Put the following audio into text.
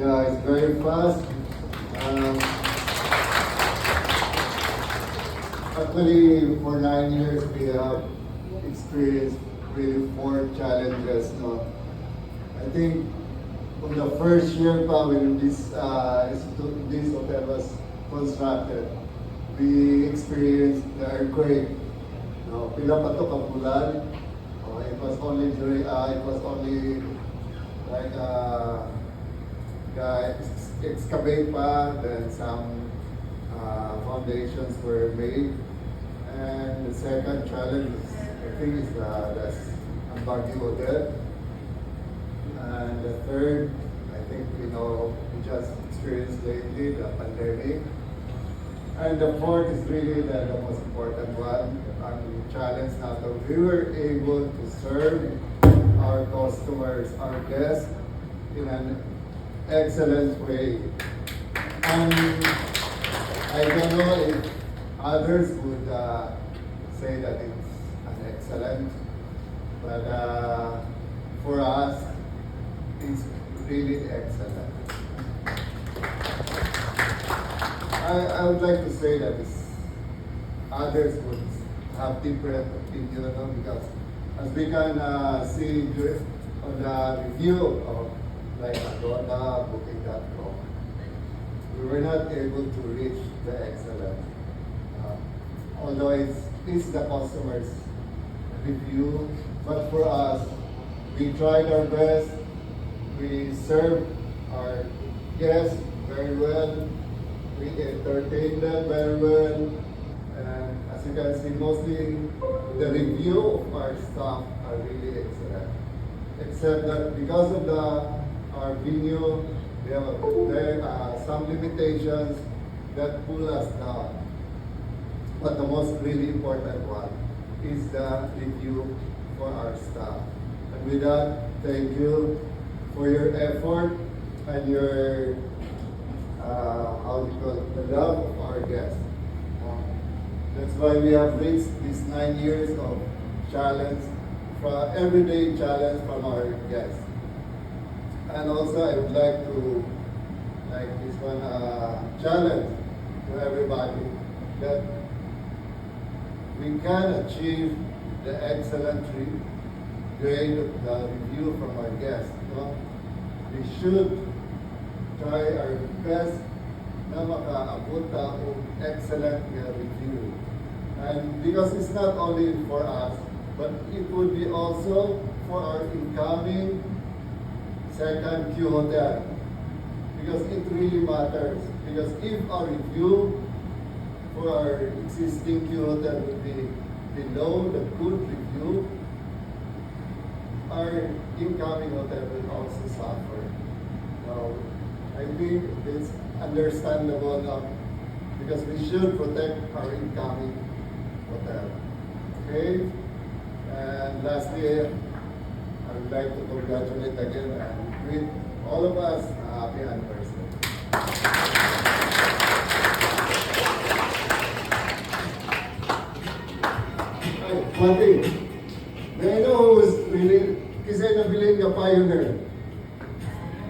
Yeah, it's very fast. Actually, for 9 years, we have experienced really 4 challenges. No? I think on the first year pa when this hotel was constructed, we experienced the earthquake. No, pila pa to kabulan. It was only like excavate pa, then some foundations were made. And the second challenge is, I think, is the Ambagi Hotel. And the third, I think we just experienced lately, the pandemic. And the fourth is really the most important one, ang challenge na to. We were able to serve our customers, our guests, in an excellent way. And I don't know if others would say that it's an excellent, but for us, it's really excellent. I would like to say that others would have different opinion, no? Because as we can see on the review of like Agoda, Booking.com, we were not able to reach the excellence. Although it's the customer's review, but for us, we tried our best. We served our guests very well. We entertained them very well. And as you can see, mostly the review of our staff are really excellent. Except that because of our venue, there are some limitations that pull us down. But the most really important one is the review for our staff. And with that, thank you for your effort and your the love of our guests. That's why we have reached these 9 years of challenge, everyday challenge from our guests. And also, I would like to, like this one, challenge to everybody that we can achieve the excellent grade of the review from our guests. No? We should try our best na makaabot ng excellent review. And because it's not only for us, but it would be also for our incoming second Q hotel. Because it really matters. Because if our review for our existing Q hotel would be below the good review, our incoming hotel will also suffer. Now, I think it's understandable now because we should protect our incoming hotel. Okay? And lastly, I would like to congratulate again and greet all of us a happy anniversary. One thing, may I know who's really, kasi nabilin ka pioneer.